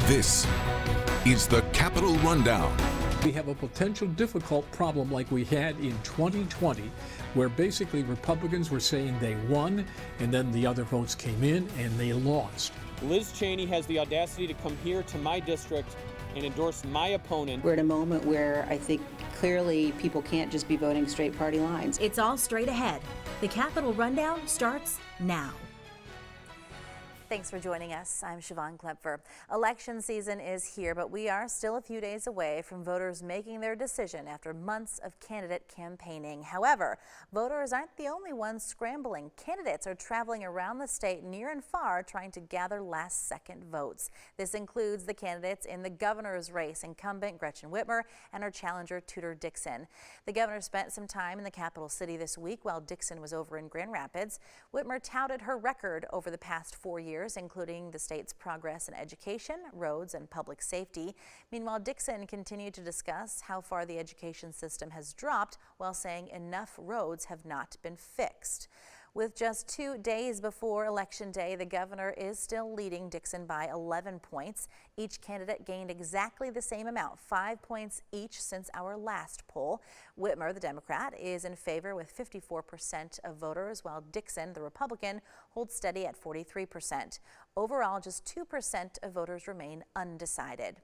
This is the Capitol Rundown. We have a potential difficult problem like we had in 2020, where basically Republicans were saying they won, and then the other votes came in and they lost. Liz Cheney has the audacity to come here to my district and endorse my opponent. We're at a moment where I think clearly people can't just be voting straight party lines. It's all straight ahead. The Capitol Rundown starts now. Thanks for joining us. I'm Siobhan Klepfer. Election season is here, but we are still a few days away from voters making their decision after months of candidate campaigning. However, voters aren't the only ones scrambling. Candidates are traveling around the state near and far trying to gather last-second votes. This includes the candidates in the governor's race, incumbent Gretchen Whitmer and her challenger Tudor Dixon. The governor spent some time in the capital city this week while Dixon was over in Grand Rapids. Whitmer touted her record over the past 4 years, including the state's progress in education, roads, and public safety. Meanwhile, Dixon continued to discuss how far the education system has dropped while saying enough roads have not been fixed. With just 2 days before Election Day, the governor is still leading Dixon by 11 points. Each candidate gained exactly the same amount, 5 points each since our last poll. Whitmer, the Democrat, is in favor with 54% of voters, while Dixon, the Republican, holds steady at 43%. Overall, just 2% of voters remain undecided.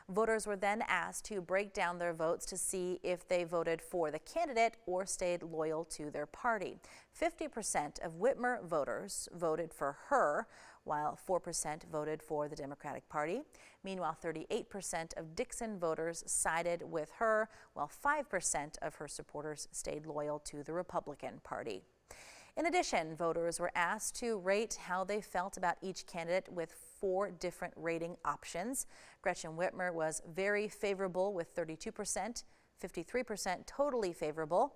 Voters were then asked to break down their votes to see if they voted for the candidate or stayed loyal to their party. 50% of Whitmer voters voted for her, while 4% voted for the Democratic Party. Meanwhile, 38% of Dixon voters sided with her, while 5% of her supporters stayed loyal to the Republican Party. In addition, voters were asked to rate how they felt about each candidate with 4 different rating options. Gretchen Whitmer was very favorable with 32%, 53% totally favorable,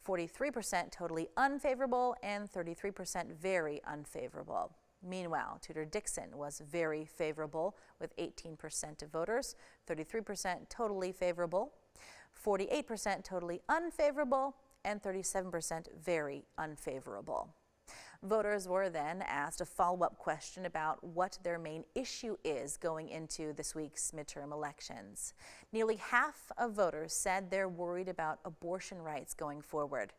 43% totally unfavorable, and 33% very unfavorable. Meanwhile, Tudor Dixon was very favorable with 18% of voters, 33% totally favorable, 48% totally unfavorable, and 37% very unfavorable. Voters were then asked a follow-up question about what their main issue is going into this week's midterm elections. Nearly half of voters said they're worried about abortion rights going forward.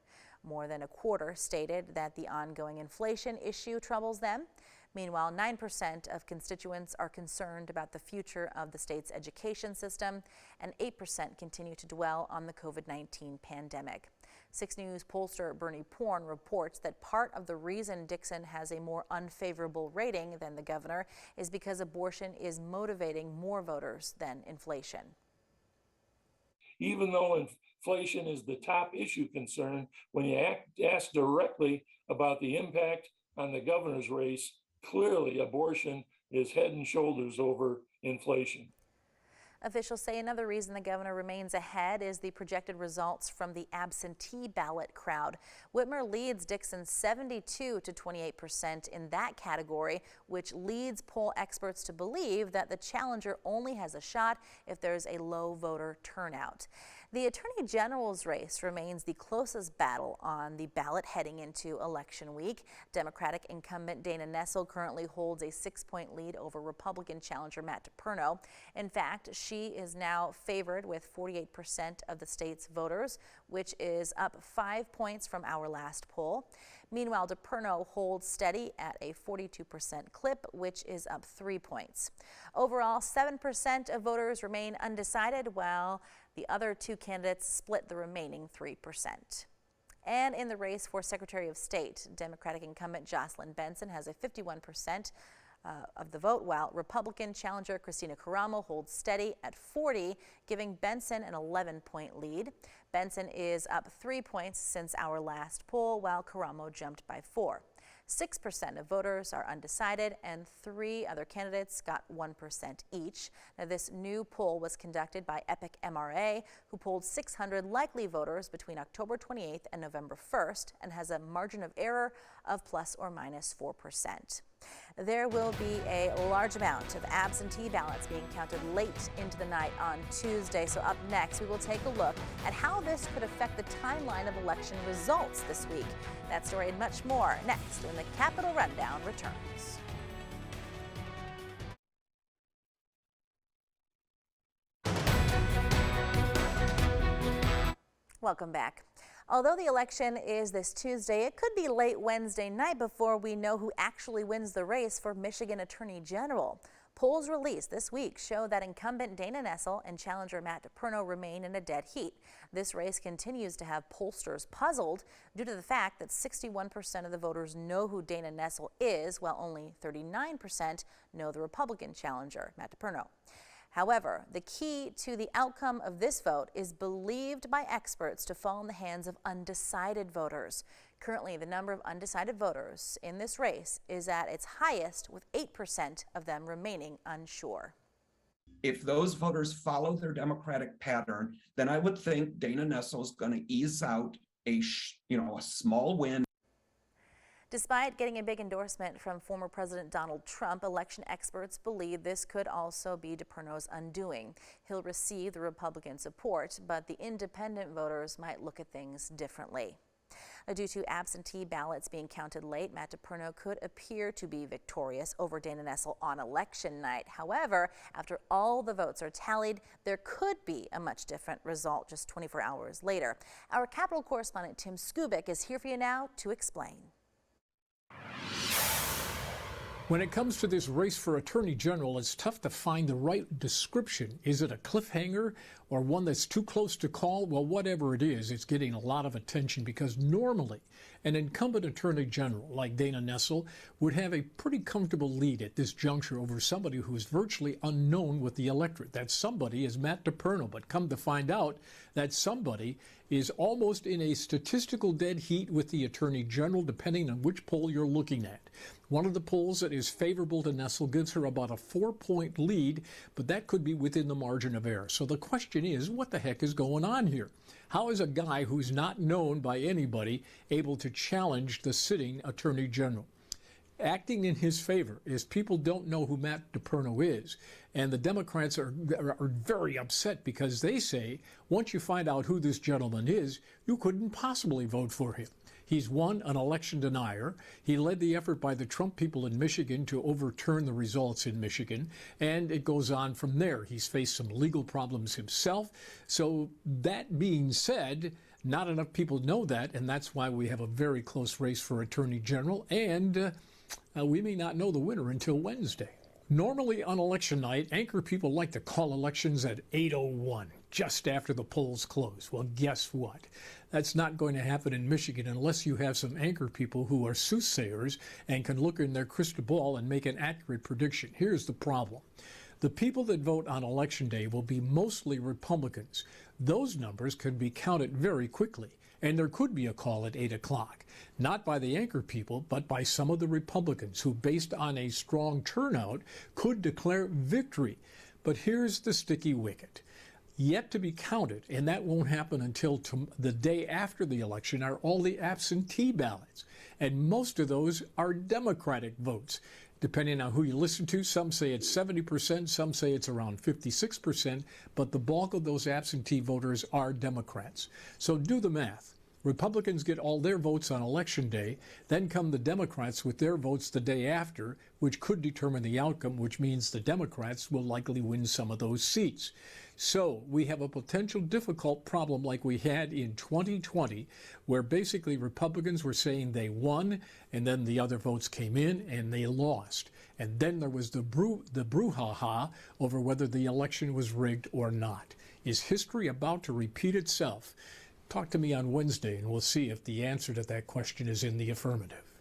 More than a quarter stated that the ongoing inflation issue troubles them. Meanwhile, 9% of constituents are concerned about the future of the state's education system, and 8% continue to dwell on the COVID-19 pandemic. 6 News pollster Bernie Porn reports that part of the reason Dixon has a more unfavorable rating than the governor is because abortion is motivating more voters than inflation. Even though inflation is the top issue concern, when you ask directly about the impact on the governor's race, clearly abortion is head and shoulders over inflation. Officials say another reason the governor remains ahead is the projected results from the absentee ballot crowd. Whitmer leads Dixon 72 to 28% in that category, which leads poll experts to believe that the challenger only has a shot if there's a low voter turnout. The Attorney General's race remains the closest battle on the ballot heading into election week. Democratic incumbent Dana Nessel currently holds a 6-point lead over Republican challenger Matt DePerno. In fact, she is now favored with 48% of the state's voters, which is up 5 points from our last poll. Meanwhile, DePerno holds steady at a 42% clip, which is up 3 points. Overall, 7% of voters remain undecided, while the other 2 candidates split the remaining 3%. And in the race for Secretary of State, Democratic incumbent Jocelyn Benson has a 51% of the vote, while Republican challenger Kristina Karamo holds steady at 40, giving Benson an 11-point lead. Benson is up 3 points since our last poll, while Karamo jumped by 4. 6% of voters are undecided, and 3 other candidates got 1% each. Now, this new poll was conducted by Epic MRA, who polled 600 likely voters between October 28th and November 1st, and has a margin of error of plus or minus 4%. There will be a large amount of absentee ballots being counted late into the night on Tuesday. So up next, we will take a look at how this could affect the timeline of election results this week. That story and much more next when the Capitol Rundown returns. Welcome back. Although the election is this Tuesday, it could be late Wednesday night before we know who actually wins the race for Michigan Attorney General. Polls released this week show that incumbent Dana Nessel and challenger Matt DePerno remain in a dead heat. This race continues to have pollsters puzzled due to the fact that 61% of the voters know who Dana Nessel is, while only 39% know the Republican challenger, Matt DePerno. However, the key to the outcome of this vote is believed by experts to fall in the hands of undecided voters. Currently, the number of undecided voters in this race is at its highest, with 8% of them remaining unsure. If those voters follow their Democratic pattern, then I would think Dana Nessel is going to ease out a small win. Despite getting a big endorsement from former President Donald Trump, election experts believe this could also be DePerno's undoing. He'll receive the Republican support, but the independent voters might look at things differently. Due to absentee ballots being counted late, Matt DePerno could appear to be victorious over Dana Nessel on election night. However, after all the votes are tallied, there could be a much different result just 24 hours later. Our Capitol correspondent Tim Skubic is here for you now to explain. When it comes to this race for Attorney General, it's tough to find the right description. Is it a cliffhanger or one that's too close to call? Well, whatever it is, it's getting a lot of attention because normally an incumbent Attorney General like Dana Nessel would have a pretty comfortable lead at this juncture over somebody who is virtually unknown with the electorate. That somebody is Matt DePerno, but come to find out that somebody is almost in a statistical dead heat with the Attorney General, depending on which poll you're looking at. One of the polls that is favorable to Nessel gives her about a 4-point lead, but that could be within the margin of error. So the question is, what the heck is going on here? How is a guy who's not known by anybody able to challenge the sitting Attorney General? Acting in his favor is people don't know who Matt DePerno is, and the Democrats are very upset because they say once you find out who this gentleman is, you couldn't possibly vote for him. He's one, an election denier. He led the effort by the Trump people in Michigan to overturn the results in Michigan, and it goes on from there. He's faced some legal problems himself. So that being said, not enough people know that, and that's why we have a very close race for Attorney General, and we may not know the winner until Wednesday. Normally on election night, anchor people like to call elections at 8:01, just after the polls close. Well, guess what? That's not going to happen in Michigan unless you have some anchor people who are soothsayers and can look in their crystal ball and make an accurate prediction. Here's the problem. The people that vote on Election Day will be mostly Republicans. Those numbers can be counted very quickly, and there could be a call at 8 o'clock, not by the anchor people, but by some of the Republicans who, based on a strong turnout, could declare victory. But here's the sticky wicket. Yet to be counted, and that won't happen until the day after the election, are all the absentee ballots. And most of those are Democratic votes. Depending on who you listen to, some say it's 70%, some say it's around 56%, but the bulk of those absentee voters are Democrats. So do the math. Republicans get all their votes on Election Day, then come the Democrats with their votes the day after, which could determine the outcome, which means the Democrats will likely win some of those seats. So we have a potential difficult problem like we had in 2020, where basically Republicans were saying they won, and then the other votes came in and they lost. And then there was the brouhaha over whether the election was rigged or not. Is history about to repeat itself? Talk to me on Wednesday, and we'll see if the answer to that question is in the affirmative.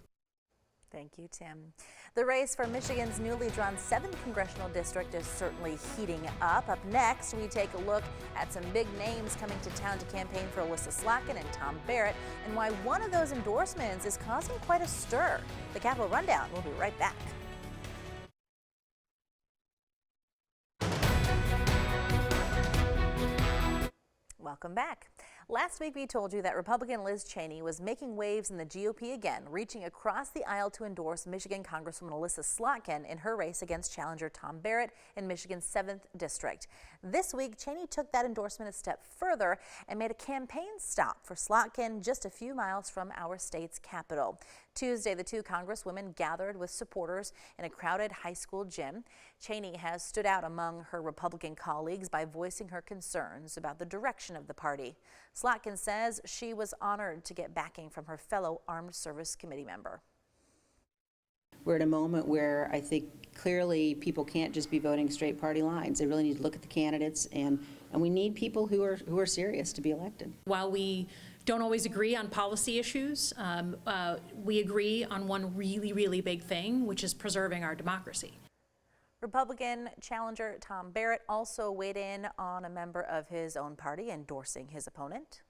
Thank you, Tim. The race for Michigan's newly drawn 7th congressional district is certainly heating up. Up next, we take a look at some big names coming to town to campaign for Elissa Slotkin and Tom Barrett, and why one of those endorsements is causing quite a stir. The Capitol Rundown. We'll be right back. Welcome back. Last week, we told you that Republican Liz Cheney was making waves in the GOP again, reaching across the aisle to endorse Michigan Congresswoman Elissa Slotkin in her race against challenger Tom Barrett in Michigan's 7th district. This week, Cheney took that endorsement a step further and made a campaign stop for Slotkin just a few miles from our state's capital. Tuesday, the two congresswomen gathered with supporters in a crowded high school gym. Cheney has stood out among her Republican colleagues by voicing her concerns about the direction of the party. Slotkin says she was honored to get backing from her fellow Armed Service Committee member. We're at a moment where I think clearly people can't just be voting straight party lines. They really need to look at the candidates, and we need people who are serious to be elected. While we don't always agree on policy issues, we agree on one really, really big thing, which is preserving our democracy. Republican challenger Tom Barrett also weighed in on a member of his own party endorsing his opponent.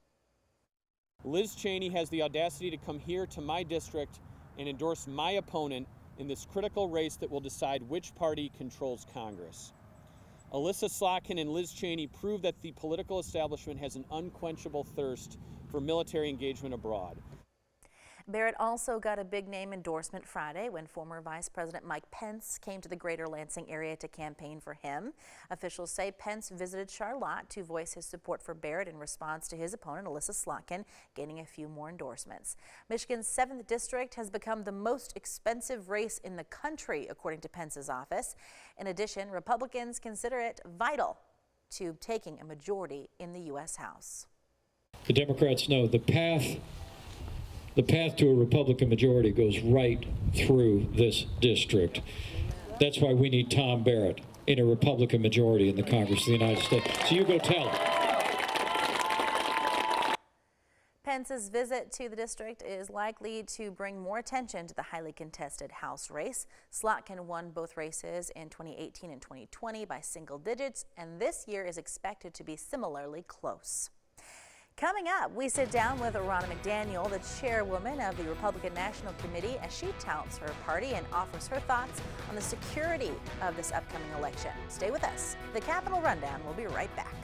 Liz Cheney has the audacity to come here to my district and endorse my opponent in this critical race that will decide which party controls Congress. Elissa Slotkin and Liz Cheney prove that the political establishment has an unquenchable thirst for military engagement abroad. Barrett also got a big name endorsement Friday when former Vice President Mike Pence came to the greater Lansing area to campaign for him. Officials say Pence visited Charlotte to voice his support for Barrett in response to his opponent, Elissa Slotkin, gaining a few more endorsements. Michigan's 7th district has become the most expensive race in the country, according to Pence's office. In addition, Republicans consider it vital to taking a majority in the U.S. House. The Democrats know the path to a Republican majority goes right through this district. That's why we need Tom Barrett in a Republican majority in the Congress of the United States. So you go tell him. Pence's visit to the district is likely to bring more attention to the highly contested House race. Slotkin won both races in 2018 and 2020 by single digits, and this year is expected to be similarly close. Coming up, we sit down with Ronna McDaniel, the chairwoman of the Republican National Committee, as she touts her party and offers her thoughts on the security of this upcoming election. Stay with us. The Capitol Rundown will be right back.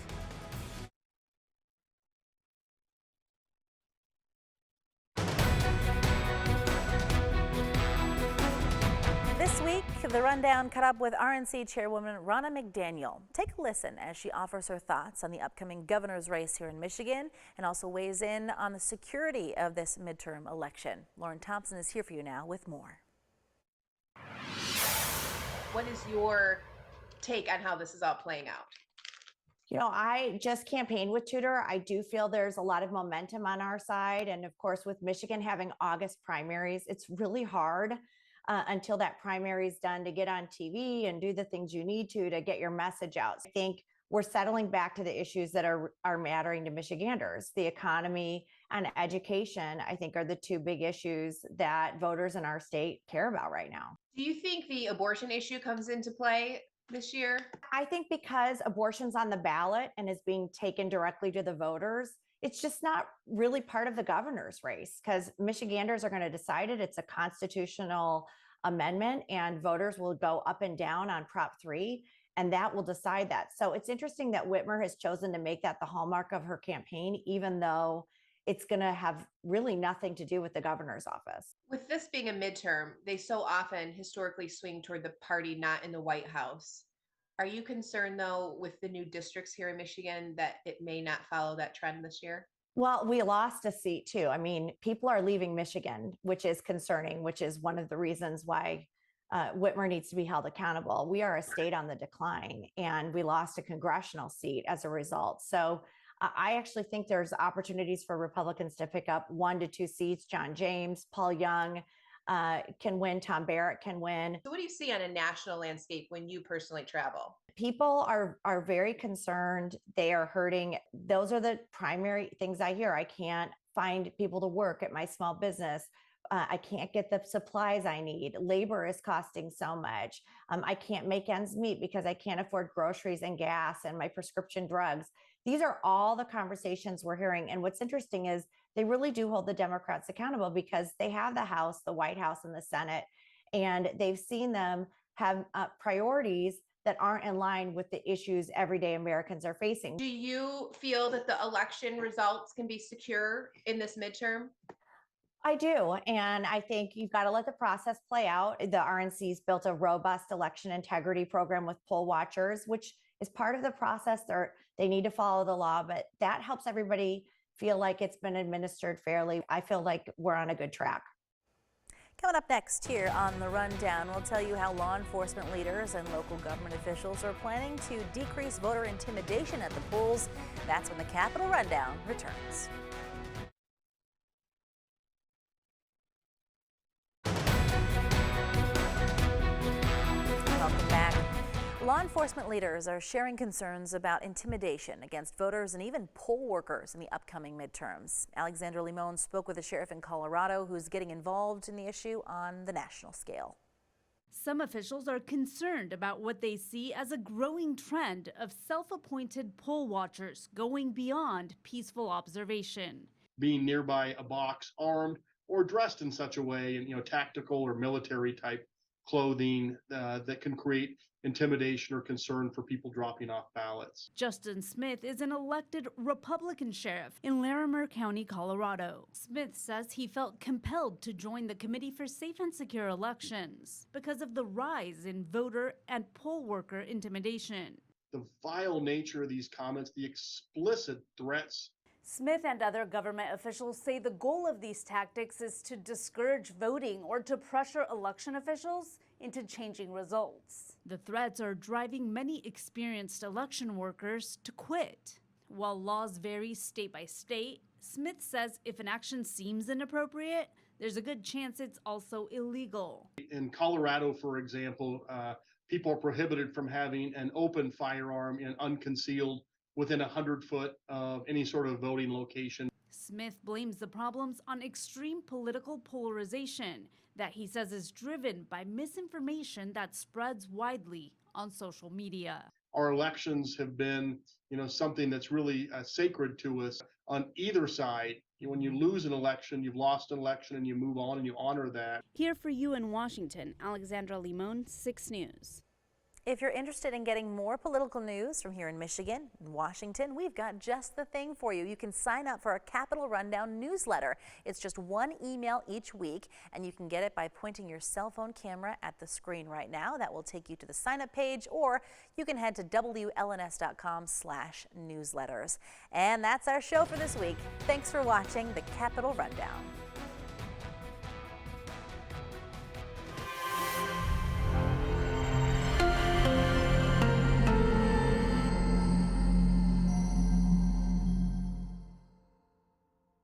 This week, the Rundown caught up with RNC Chairwoman Ronna McDaniel. Take a listen as she offers her thoughts on the upcoming governor's race here in Michigan and also weighs in on the security of this midterm election. Lauren Thompson is here for you now with more. What is your take on how this is all playing out? You know, I just campaigned with Tudor. I do feel there's a lot of momentum on our side. And of course, with Michigan having August primaries, it's really hard until that primary is done to get on TV and do the things you need to get your message out. I think we're settling back to the issues that are mattering to Michiganders. The economy and education, I think, are the two big issues that voters in our state care about right now. Do you think the abortion issue comes into play this year? I think because abortion's on the ballot and is being taken directly to the voters, it's just not really part of the governor's race because Michiganders are going to decide it. It's a constitutional amendment and voters will go up and down on Prop 3 and that will decide that. So it's interesting that Whitmer has chosen to make that the hallmark of her campaign, even though it's going to have really nothing to do with the governor's office. With this being a midterm, they so often historically swing toward the party not in the White House. Are you concerned, though, with the new districts here in Michigan that it may not follow that trend this year? Well, we lost a seat, too. I mean, people are leaving Michigan, which is concerning, which is one of the reasons why Whitmer needs to be held accountable. We are a state on the decline, and we lost a congressional seat as a result. So I actually think there's opportunities for Republicans to pick up 1 to 2 seats. John James, Paul Young can win. Tom Barrett can win. So what do you see on a national landscape when you personally travel? People are very concerned. They are hurting. Those are the primary things I hear. I can't find people to work at my small business. I can't get the supplies I need. Labor is costing so much. I can't make ends meet because I can't afford groceries and gas and my prescription drugs. These are all the conversations we're hearing. And what's interesting is they really do hold the Democrats accountable because they have the House, the White House, and the Senate, and they've seen them have priorities that aren't in line with the issues everyday Americans are facing. Do you feel that the election results can be secure in this midterm? I do. And I think you've got to let the process play out. The RNC's built a robust election integrity program with poll watchers, which is part of the process. They need to follow the law, but that helps everybody feel like it's been administered fairly. I feel like we're on a good track. Coming up next here on The Rundown, we'll tell you how law enforcement leaders and local government officials are planning to decrease voter intimidation at the polls. That's when the Capitol Rundown returns. Welcome back. Law enforcement leaders are sharing concerns about intimidation against voters and even poll workers in the upcoming midterms. Alexandra Limon spoke with a sheriff in Colorado who's getting involved in the issue on the national scale. Some officials are concerned about what they see as a growing trend of self-appointed poll watchers going beyond peaceful observation. Being nearby a box armed or dressed in such a way, in tactical or military type clothing that can create intimidation or concern for people dropping off ballots. Justin Smith is an elected Republican sheriff in Larimer County, Colorado. Smith says he felt compelled to join the Committee for Safe and Secure Elections because of the rise in voter and poll worker intimidation. The vile nature of these comments, the explicit threats. Smith and other government officials say the goal of these tactics is to discourage voting or to pressure election officials into changing results. The threats are driving many experienced election workers to quit. While laws vary state by state, Smith says if an action seems inappropriate, there's a good chance it's also illegal. In Colorado, for example, people are prohibited from having an open firearm and unconcealed within 100 foot of any sort of voting location. Smith blames the problems on extreme political polarization that he says is driven by misinformation that spreads widely on social media. Our elections have been, something that's really sacred to us on either side. When you lose an election, you've lost an election, and you move on and you honor that. Here for you in Washington, Alexandra Limon, 6 News. If you're interested in getting more political news from here in Michigan and Washington, we've got just the thing for you. You can sign up for our Capitol Rundown newsletter. It's just one email each week, and you can get it by pointing your cell phone camera at the screen right now. That will take you to the sign-up page, or you can head to WLNS.com/newsletters. And that's our show for this week. Thanks for watching the Capitol Rundown.